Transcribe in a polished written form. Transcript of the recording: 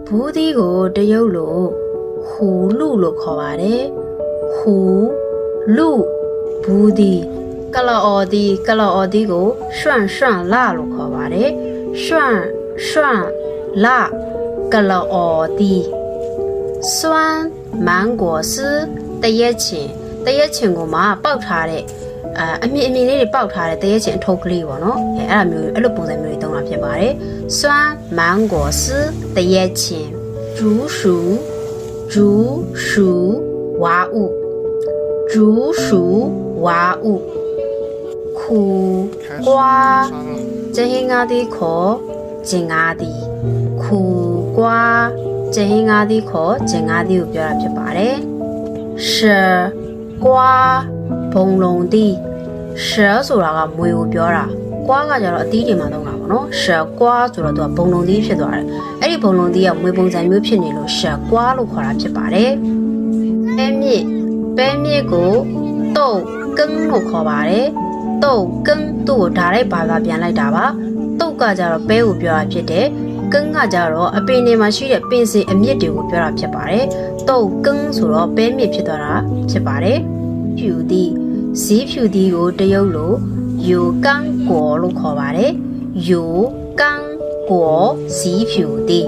ဘူးဒီကိုတရုတ်လိုဟူလူလို့ခေါ်ပါတယ်ဟူလူဘူးဒီကလော်အော်ဒီကိုရွှန့်လာလို့ခေါ်ပါတယ်ရွှန့်လာကလော်အော်ဒီ酸芒果丝တရက်ချင်းကိုမှပေါက်ထားတဲ့အမြင်လေးတွေပေါက်ထားတဲ့တရက်ချင်းအထုပ်ကလေးပေါ့နော်အဲ့လိုပုံစံမျိုးတွေသုံးတာဖြစ်ပါတယ်酸芒果丝တရက်ချင်း竹鼠娃物苦瓜这些伢的可真伢的苦瓜这些伢的可真伢的有表达ဖြစ်ပါတယ်是瓜ဘုံလုံးတီ蛇ဆိုတာကမွေကိုပြောတာကွာကကြတော့အသီးတွေမှာသုံးတာပေါ့နော်蛇瓜ဆိုတော့သူကဘုံလုံးတီဖြစ်သွားတယ်အဲ့ဒီဘုံလုံးတီကမွေပုံစံမျိုးဖြစ်နေလို့蛇瓜လို့ခေါ်တာဖြစ်ပါတယ်ပဲမြစ်ကိုတုတ်ကင်းလို့ခေါ်ပါတယ်တုတ်ကင်းသူ့ကိုဓာတ်လိုက်ဘာသာပြန်လိုက်တာပါတုတ်ကကြတော့ပဲကိုပြောတာဖြစ်တယ်ကင်းကကြတော့အပင်တွေမှာရှိတဲ့ပင်စင်အမြစ်တွေကိုပြောတာဖြစ်ပါတယ်တုတ်ကင်းဆိုတော့ပဲမြစ်ဖြစ်သွားတာဖြစ်ပါတယ်ဖြူသီးဇီးဖြူသီးကိုတရုတ်လိုယိုကန်း果လို့ခေါ်ပါတယ်ယိုကန်း果ဇီးဖြူသီး